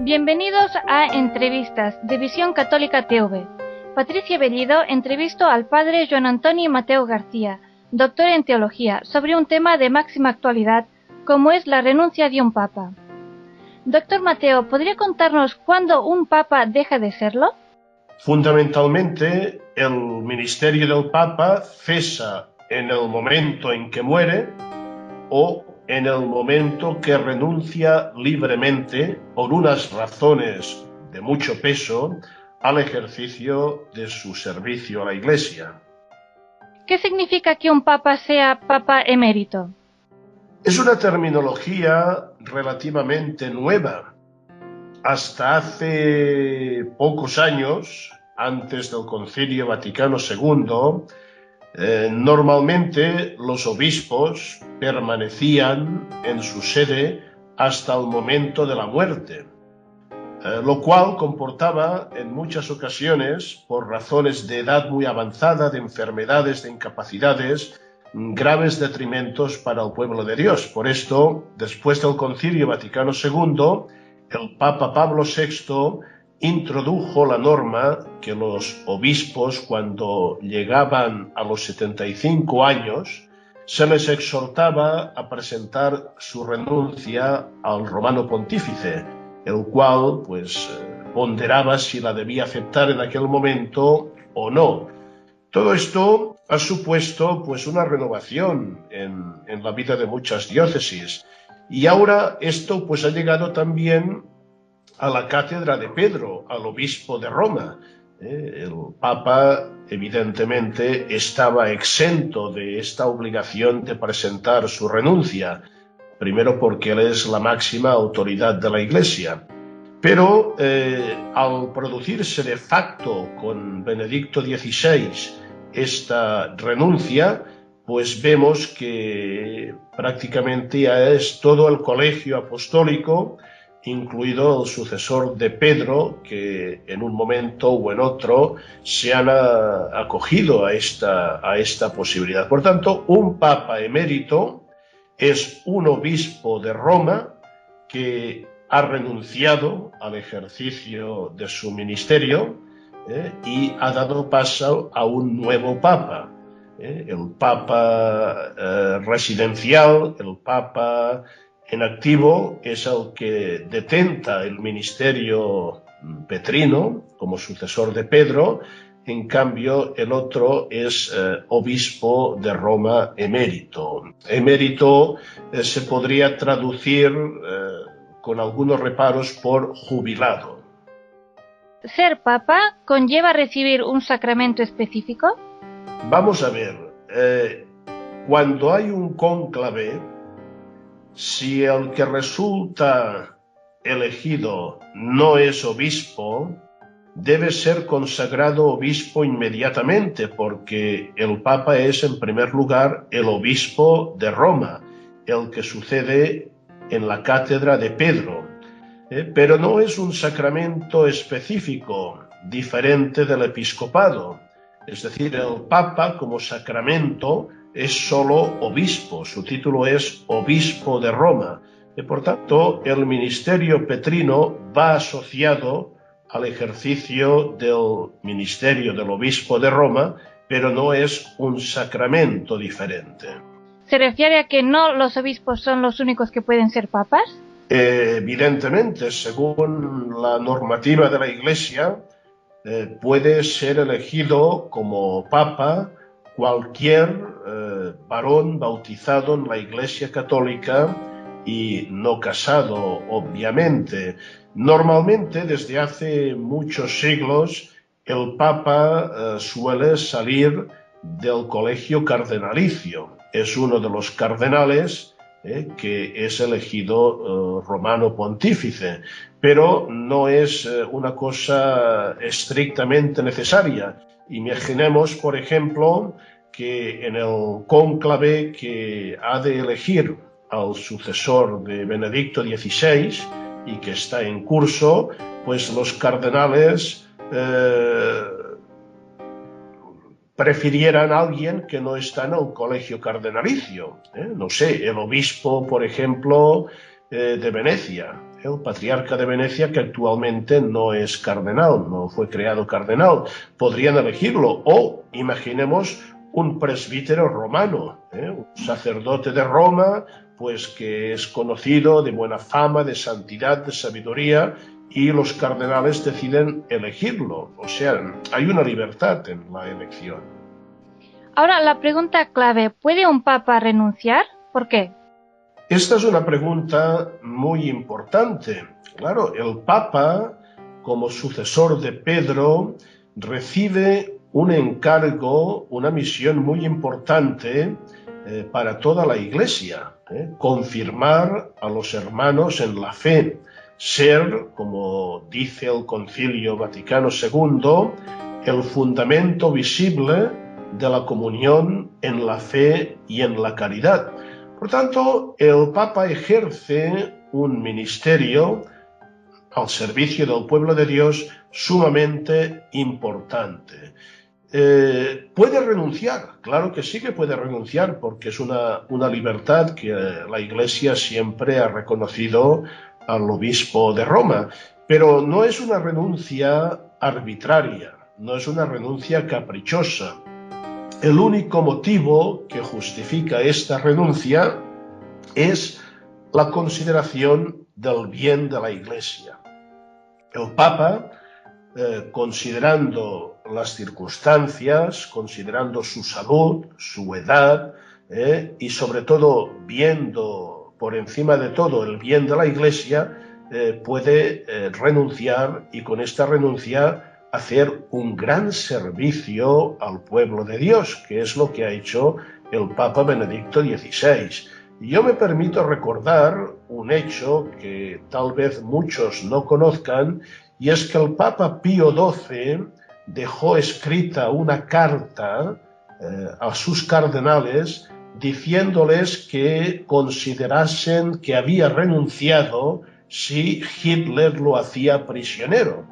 Bienvenidos a Entrevistas de Visión Católica TV. Patricia Bellido entrevistó al padre Joan Antoni Mateu García, doctor en teología, sobre un tema de máxima actualidad, como es la renuncia de un papa. Doctor Mateu, ¿podría contarnos cuándo un papa deja de serlo? Fundamentalmente, el ministerio del papa cesa en el momento en que muere o en el momento que renuncia libremente, por unas razones de mucho peso, al ejercicio de su servicio a la Iglesia. ¿Qué significa que un papa sea papa emérito? Es una terminología relativamente nueva. Hasta hace pocos años, antes del Concilio Vaticano II, normalmente los obispos permanecían en su sede hasta el momento de la muerte, lo cual comportaba en muchas ocasiones, por razones de edad muy avanzada, de enfermedades, de incapacidades, graves detrimentos para el pueblo de Dios. Por esto, después del Concilio Vaticano II, el Papa Pablo VI introdujo la norma que los obispos, cuando llegaban a los 75 años, se les exhortaba a presentar su renuncia al romano pontífice, el cual ponderaba si la debía aceptar en aquel momento o no. Todo esto ha supuesto una renovación en la vida de muchas diócesis, y ahora esto ha llegado también a la cátedra de Pedro, al obispo de Roma. El Papa, evidentemente, estaba exento de esta obligación de presentar su renuncia, primero porque él es la máxima autoridad de la Iglesia. Pero al producirse de facto con Benedicto XVI esta renuncia, vemos que prácticamente ya es todo el colegio apostólico, incluido el sucesor de Pedro, que en un momento o en otro se han acogido a esta posibilidad. Por tanto, un papa emérito es un obispo de Roma que ha renunciado al ejercicio de su ministerio y ha dado paso a un nuevo papa. El papa residencial, el papa en activo, es el que detenta el ministerio petrino como sucesor de Pedro. En cambio, el otro es obispo de Roma emérito. Emérito se podría traducir con algunos reparos por jubilado. ¿Ser papa conlleva recibir un sacramento específico? Vamos a ver, cuando hay un cónclave, si el que resulta elegido no es obispo, debe ser consagrado obispo inmediatamente, porque el Papa es, en primer lugar, el obispo de Roma, el que sucede en la cátedra de Pedro. Pero no es un sacramento específico, diferente del episcopado. Es decir, el Papa como sacramento es solo obispo, su título es obispo de Roma. Y por tanto, el ministerio petrino va asociado al ejercicio del ministerio del obispo de Roma, pero no es un sacramento diferente. ¿Se refiere a que no los obispos son los únicos que pueden ser papas? Evidentemente, según la normativa de la Iglesia, puede ser elegido como papa cualquier varón bautizado en la Iglesia Católica y no casado, obviamente. Normalmente, desde hace muchos siglos, el Papa suele salir del colegio cardenalicio. Es uno de los cardenales que es elegido romano pontífice, pero no es una cosa estrictamente necesaria. Imaginemos, por ejemplo, que en el cónclave que ha de elegir al sucesor de Benedicto XVI y que está en curso, los cardenales prefirieran a alguien que no está en el colegio cardenalicio. No sé, el obispo, por ejemplo, de Venecia. el patriarca de Venecia, que actualmente no es cardenal, no fue creado cardenal. Podrían elegirlo, o imaginemos un presbítero romano, un sacerdote de Roma, pues que es conocido, de buena fama, de santidad, de sabiduría, y los cardenales deciden elegirlo. O sea, hay una libertad en la elección. Ahora, la pregunta clave, ¿puede un papa renunciar? ¿Por qué? Esta es una pregunta muy importante. Claro, el Papa, como sucesor de Pedro, recibe un encargo, una misión muy importante para toda la Iglesia, confirmar a los hermanos en la fe, ser, como dice el Concilio Vaticano II, el fundamento visible de la comunión en la fe y en la caridad. Por tanto, el Papa ejerce un ministerio al servicio del pueblo de Dios sumamente importante. ¿Puede renunciar? Claro que sí que puede renunciar, porque es una libertad que la Iglesia siempre ha reconocido al obispo de Roma, pero no es una renuncia arbitraria, no es una renuncia caprichosa. El único motivo que justifica esta renuncia es la consideración del bien de la Iglesia. El Papa, considerando las circunstancias, considerando su salud, su edad, y sobre todo viendo por encima de todo el bien de la Iglesia, puede renunciar, y con esta renuncia hacer un gran servicio al pueblo de Dios, que es lo que ha hecho el Papa Benedicto XVI. Y yo me permito recordar un hecho que tal vez muchos no conozcan, y es que el Papa Pío XII dejó escrita una carta a sus cardenales diciéndoles que considerasen que había renunciado si Hitler lo hacía prisionero,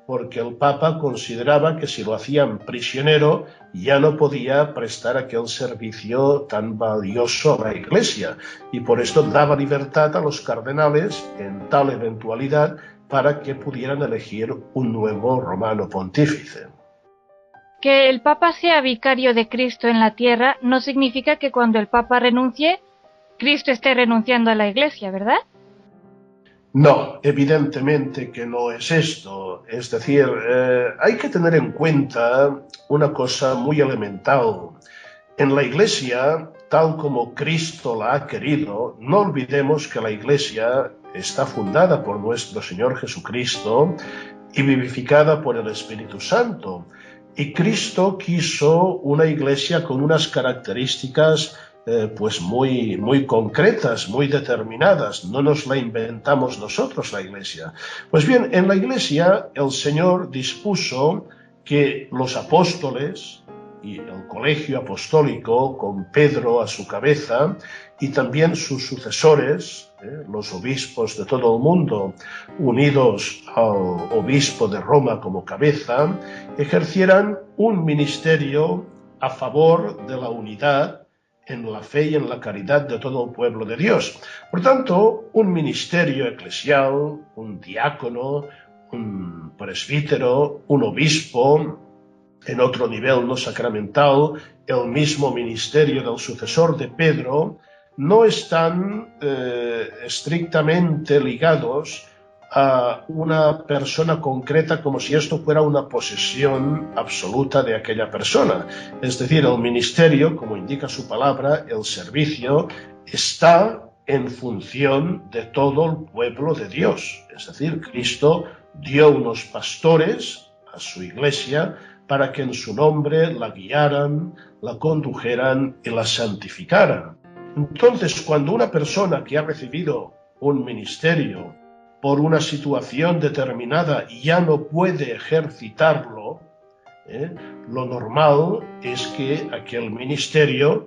porque el Papa consideraba que si lo hacían prisionero ya no podía prestar aquel servicio tan valioso a la Iglesia, y por esto daba libertad a los cardenales en tal eventualidad para que pudieran elegir un nuevo romano pontífice. Que el Papa sea vicario de Cristo en la tierra no significa que cuando el Papa renuncie, Cristo esté renunciando a la Iglesia, ¿verdad? No, evidentemente que no es esto. Es decir, hay que tener en cuenta una cosa muy elemental. En la Iglesia, tal como Cristo la ha querido, no olvidemos que la Iglesia está fundada por nuestro Señor Jesucristo y vivificada por el Espíritu Santo. Y Cristo quiso una Iglesia con unas características pues muy concretas, muy determinadas. No nos la inventamos nosotros, la Iglesia. Pues bien, en la Iglesia el Señor dispuso que los apóstoles y el colegio apostólico, con Pedro a su cabeza, y también sus sucesores, los obispos de todo el mundo, unidos al obispo de Roma como cabeza, ejercieran un ministerio a favor de la unidad en la fe y en la caridad de todo el pueblo de Dios. Por tanto, un ministerio eclesial, un diácono, un presbítero, un obispo, en otro nivel no sacramental, el mismo ministerio del sucesor de Pedro, no están estrictamente ligados a una persona concreta como si esto fuera una posesión absoluta de aquella persona. Es decir, el ministerio, como indica su palabra, el servicio, está en función de todo el pueblo de Dios. Es decir, Cristo dio unos pastores a su Iglesia para que en su nombre la guiaran, la condujeran y la santificaran. Entonces, cuando una persona que ha recibido un ministerio por una situación determinada ya no puede ejercitarlo, lo normal es que aquel ministerio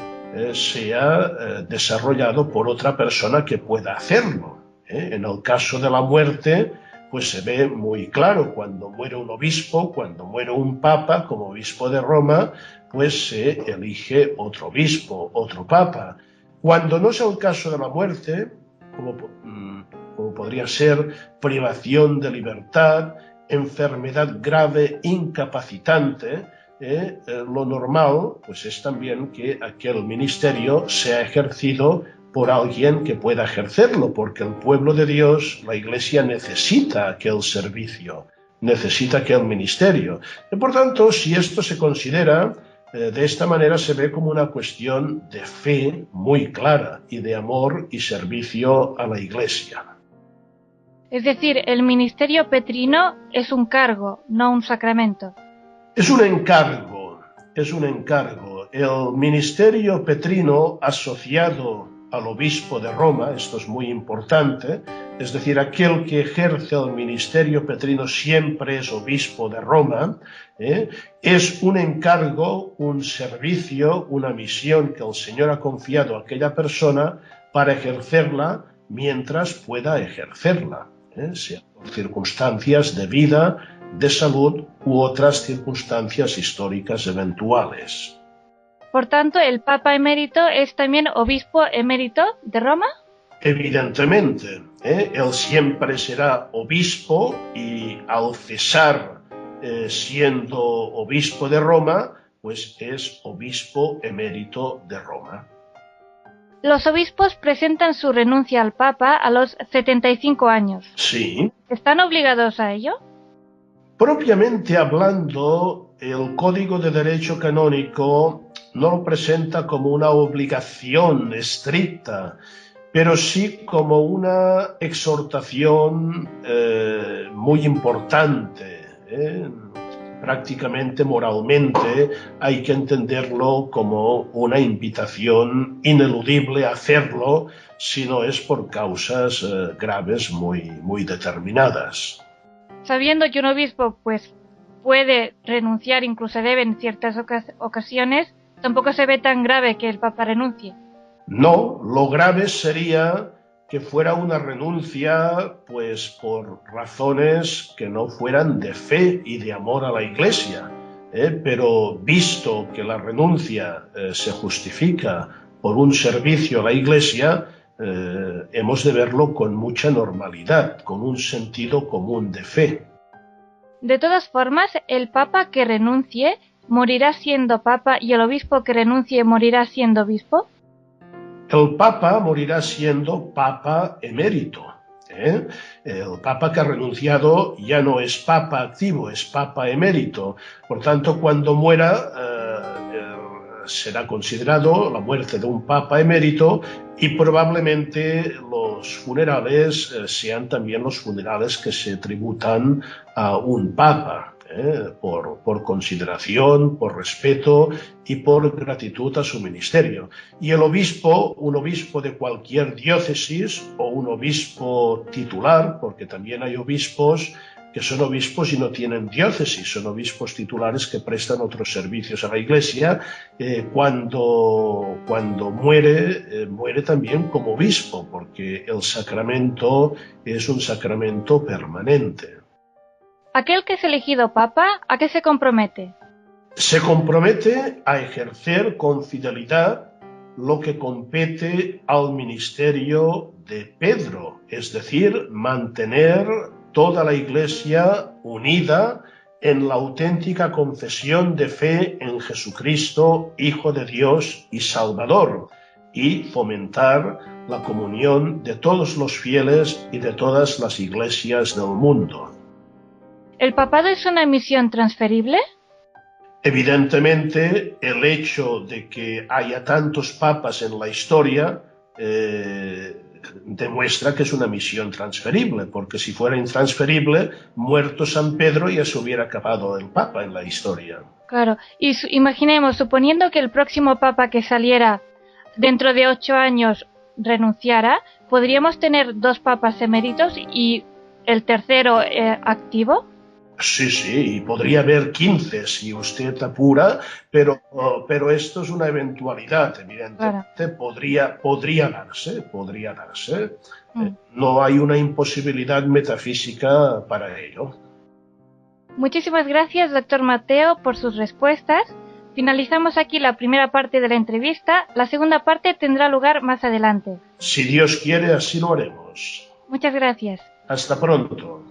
sea desarrollado por otra persona que pueda hacerlo. En el caso de la muerte, pues se ve muy claro, cuando muere un obispo, cuando muere un papa como obispo de Roma, pues se elige otro obispo, otro papa. Cuando no es el caso de la muerte, como como podría ser privación de libertad, enfermedad grave incapacitante, lo normal pues es también que aquel ministerio sea ejercido por alguien que pueda ejercerlo, porque el pueblo de Dios, la Iglesia, necesita aquel servicio, necesita aquel ministerio. Y por tanto, si esto se considera de esta manera, se ve como una cuestión de fe muy clara y de amor y servicio a la Iglesia. Es decir, el ministerio petrino es un cargo, no un sacramento. Es un encargo, es un encargo. El ministerio petrino asociado al obispo de Roma, esto es muy importante, es decir, aquel que ejerce el ministerio petrino siempre es obispo de Roma, es un encargo, un servicio, una misión que el Señor ha confiado a aquella persona para ejercerla mientras pueda ejercerla, sea por circunstancias de vida, de salud u otras circunstancias históricas eventuales. Por tanto, ¿el Papa emérito es también obispo emérito de Roma? Evidentemente, él siempre será obispo y al cesar siendo obispo de Roma, pues es obispo emérito de Roma. Los obispos presentan su renuncia al Papa a los 75 años. Sí. ¿Están obligados a ello? Propiamente hablando, el Código de Derecho Canónico no lo presenta como una obligación estricta, pero sí como una exhortación muy importante. Prácticamente moralmente hay que entenderlo como una invitación ineludible a hacerlo si no es por causas graves muy determinadas. Sabiendo que un obispo pues puede renunciar, incluso debe en ciertas ocasiones, tampoco se ve tan grave que el Papa renuncie. No, lo grave sería que fuera una renuncia pues por razones que no fueran de fe y de amor a la Iglesia, pero visto que la renuncia se justifica por un servicio a la Iglesia, hemos de verlo con mucha normalidad, con un sentido común de fe. De todas formas, el Papa que renuncie morirá siendo Papa y el obispo que renuncie morirá siendo obispo. El Papa morirá siendo Papa emérito. El Papa que ha renunciado ya no es Papa activo, es Papa emérito. Por tanto, cuando muera, será considerado la muerte de un Papa emérito y probablemente los funerales sean también los funerales que se tributan a un Papa. Por consideración, por respeto y por gratitud a su ministerio. Y el obispo, un obispo de cualquier diócesis o un obispo titular, porque también hay obispos que son obispos y no tienen diócesis, son obispos titulares que prestan otros servicios a la Iglesia, cuando muere, muere también como obispo, porque el sacramento es un sacramento permanente. Aquel que es elegido Papa, ¿a qué se compromete? Se compromete a ejercer con fidelidad lo que compete al ministerio de Pedro, es decir, mantener toda la Iglesia unida en la auténtica confesión de fe en Jesucristo, Hijo de Dios y Salvador, y fomentar la comunión de todos los fieles y de todas las iglesias del mundo. ¿El papado es una misión transferible? Evidentemente, el hecho de que haya tantos papas en la historia demuestra que es una misión transferible, porque si fuera intransferible, muerto San Pedro ya se hubiera acabado el papa en la historia. Claro, y imaginemos, suponiendo que el próximo papa que saliera dentro de 8 años renunciara, ¿podríamos tener 2 papas eméritos y el tercero activo? Sí, y podría haber 15 si usted apura, pero esto es una eventualidad, evidentemente. Claro. Podría darse. No hay una imposibilidad metafísica para ello. Muchísimas gracias, doctor Mateo, por sus respuestas. Finalizamos aquí la primera parte de la entrevista. La segunda parte tendrá lugar más adelante. Si Dios quiere, así lo haremos. Muchas gracias. Hasta pronto.